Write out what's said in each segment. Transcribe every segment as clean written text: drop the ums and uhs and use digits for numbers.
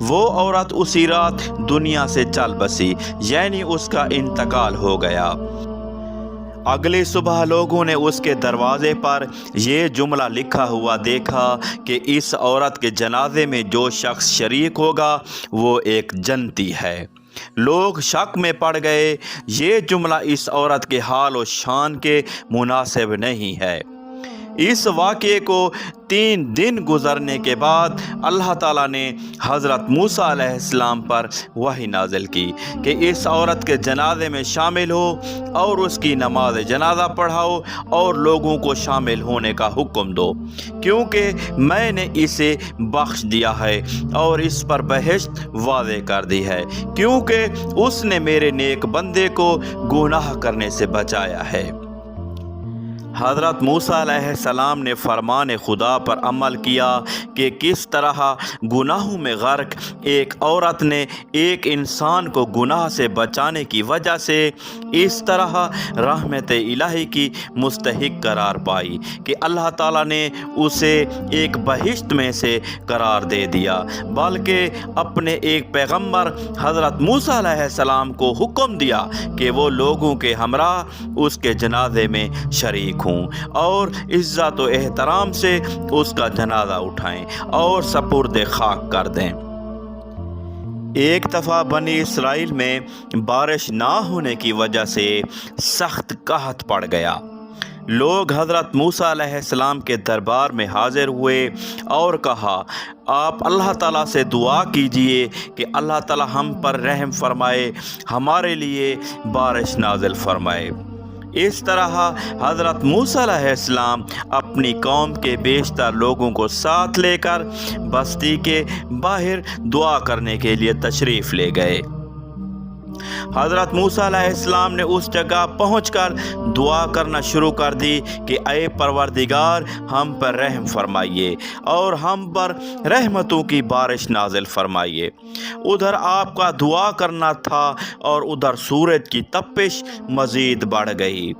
وہ عورت اسی رات دنیا سے چل بسی، یعنی اس کا انتقال ہو گیا۔ اگلی صبح لوگوں نے اس کے دروازے پر یہ جملہ لکھا ہوا دیکھا کہ اس عورت کے جنازے میں جو شخص شریک ہوگا وہ ایک جنتی ہے۔ لوگ شک میں پڑ گئے، یہ جملہ اس عورت کے حال و شان کے مناسب نہیں ہے۔ اس واقعے کو 3 دن گزرنے کے بعد اللہ تعالیٰ نے حضرت موسیٰ علیہ السلام پر وحی نازل کی کہ اس عورت کے جنازے میں شامل ہو اور اس کی نماز جنازہ پڑھاؤ اور لوگوں کو شامل ہونے کا حکم دو، کیونکہ میں نے اسے بخش دیا ہے اور اس پر بہشت واضح کر دی ہے، کیونکہ اس نے میرے نیک بندے کو گناہ کرنے سے بچایا ہے۔ حضرت موسیٰ علیہ السلام نے فرمان خدا پر عمل کیا کہ کس طرح گناہوں میں غرق ایک عورت نے ایک انسان کو گناہ سے بچانے کی وجہ سے اس طرح رحمت الہی کی مستحق قرار پائی کہ اللہ تعالیٰ نے اسے ایک بہشت میں سے قرار دے دیا، بلکہ اپنے ایک پیغمبر حضرت موسیٰ علیہ السلام کو حکم دیا کہ وہ لوگوں کے ہمراہ اس کے جنازے میں شریک ہوں اور عزت و احترام سے اس کا جنازہ اٹھائیں اور سپرد خاک کر دیں۔ ایک دفعہ بنی اسرائیل میں بارش نہ ہونے کی وجہ سے سخت قحط پڑ گیا۔ لوگ حضرت موسیٰ علیہ السلام کے دربار میں حاضر ہوئے اور کہا، آپ اللہ تعالیٰ سے دعا کیجئے کہ اللہ تعالیٰ ہم پر رحم فرمائے، ہمارے لیے بارش نازل فرمائے۔ اس طرح حضرت موسیٰ علیہ السلام اپنی قوم کے بیشتر لوگوں کو ساتھ لے کر بستی کے باہر دعا کرنے کے لیے تشریف لے گئے۔ حضرت موسیٰ علیہ السلام نے اس جگہ پہنچ کر دعا کرنا شروع کر دی کہ اے پروردگار ہم پر رحم فرمائیے اور ہم پر رحمتوں کی بارش نازل فرمائیے۔ ادھر آپ کا دعا کرنا تھا اور ادھر سورج کی تپش مزید بڑھ گئی۔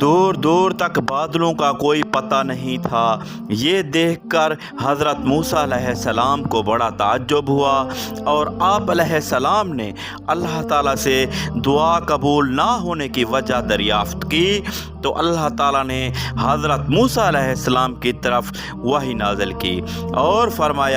دور دور تک بادلوں کا کوئی پتہ نہیں تھا۔ یہ دیکھ کر حضرت موسیٰ علیہ السلام کو بڑا تعجب ہوا اور آپ علیہ السلام نے اللہ تعالیٰ سے دعا قبول نہ ہونے کی وجہ دریافت کی تو اللہ تعالیٰ نے حضرت موسیٰ علیہ السلام کی طرف وحی نازل کی اور فرمایا،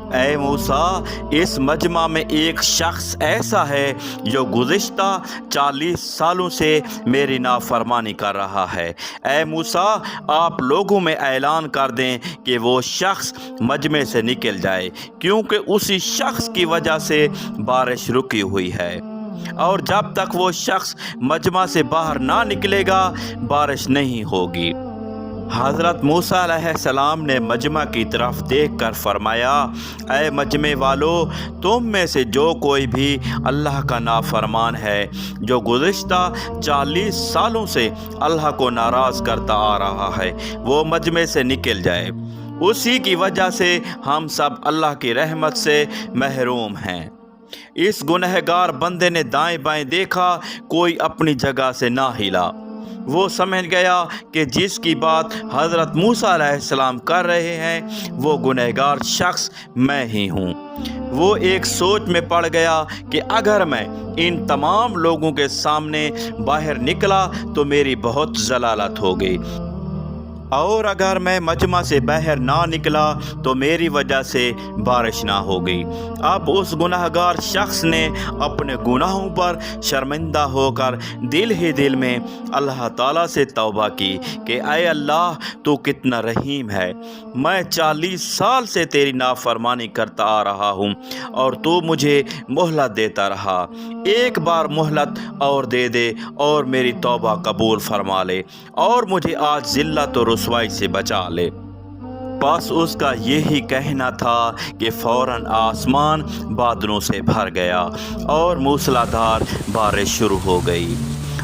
اے موسیٰ، اس مجمع میں ایک شخص ایسا ہے جو گزشتہ 40 سالوں سے میری نافرمانی کر رہا ہے۔ اے موسیٰ، آپ لوگوں میں اعلان کر دیں کہ وہ شخص مجمع سے نکل جائے، کیونکہ اسی شخص کی وجہ سے بارش رکی ہوئی ہے، اور جب تک وہ شخص مجمع سے باہر نہ نکلے گا بارش نہیں ہوگی۔ حضرت موسیٰ علیہ السلام نے مجمع کی طرف دیکھ کر فرمایا، اے مجمع والو، تم میں سے جو کوئی بھی اللہ کا نافرمان ہے، جو گزشتہ 40 سالوں سے اللہ کو ناراض کرتا آ رہا ہے، وہ مجمع سے نکل جائے۔ اسی کی وجہ سے ہم سب اللہ کی رحمت سے محروم ہیں۔ اس گنہگار بندے نے دائیں بائیں دیکھا، کوئی اپنی جگہ سے نہ ہلا۔ وہ سمجھ گیا کہ جس کی بات حضرت موسیٰ علیہ السلام کر رہے ہیں وہ گنہگار شخص میں ہی ہوں۔ وہ ایک سوچ میں پڑ گیا کہ اگر میں ان تمام لوگوں کے سامنے باہر نکلا تو میری بہت ضلالت ہوگی، اور اگر میں مجمع سے باہر نہ نکلا تو میری وجہ سے بارش نہ ہوگی۔ اب اس گناہگار شخص نے اپنے گناہوں پر شرمندہ ہو کر دل ہی دل میں اللہ تعالیٰ سے توبہ کی کہ اے اللہ، تو کتنا رحیم ہے، میں 40 سال سے تیری نافرمانی کرتا آ رہا ہوں اور تو مجھے مہلت دیتا رہا، ایک بار مہلت اور دے دے اور میری توبہ قبول فرما لے اور مجھے آج ذلت و رسوائی سے بچا لے۔ بس اس کا یہی کہنا تھا کہ فوراً آسمان بادلوں سے بھر گیا اور موسلادھار بارش شروع ہو گئی۔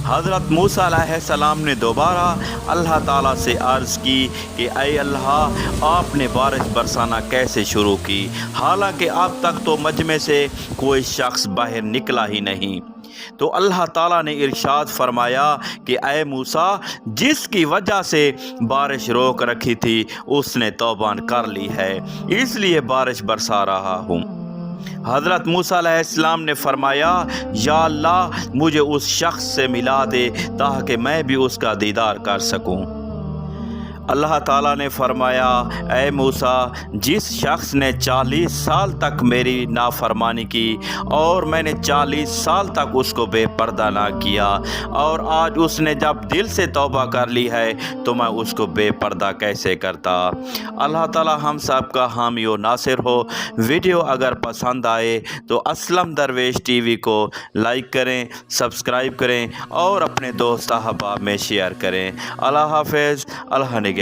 حضرت موسیٰ علیہ السلام نے دوبارہ اللہ تعالیٰ سے عرض کی کہ اے اللہ، آپ نے بارش برسانا کیسے شروع کی، حالانکہ اب تک تو مجمع سے کوئی شخص باہر نکلا ہی نہیں۔ تو اللہ تعالیٰ نے ارشاد فرمایا کہ اے موسیٰ، جس کی وجہ سے بارش روک رکھی تھی اس نے توبہ کر لی ہے، اس لیے بارش برسا رہا ہوں۔ حضرت موسیٰ علیہ السلام نے فرمایا، یا اللہ مجھے اس شخص سے ملا دے تاکہ میں بھی اس کا دیدار کر سکوں۔ اللہ تعالیٰ نے فرمایا، اے موسیٰ، جس شخص نے 40 سال تک میری نافرمانی کی اور میں نے 40 سال تک اس کو بے پردہ نہ کیا، اور آج اس نے جب دل سے توبہ کر لی ہے تو میں اس کو بے پردہ کیسے کرتا۔ اللہ تعالیٰ ہم سب کا حامی و ناصر ہو۔ ویڈیو اگر پسند آئے تو اسلم درویش ٹی وی کو لائک کریں، سبسکرائب کریں اور اپنے دوست احباب میں شیئر کریں۔ اللہ حافظ۔ اللہ نگہبان۔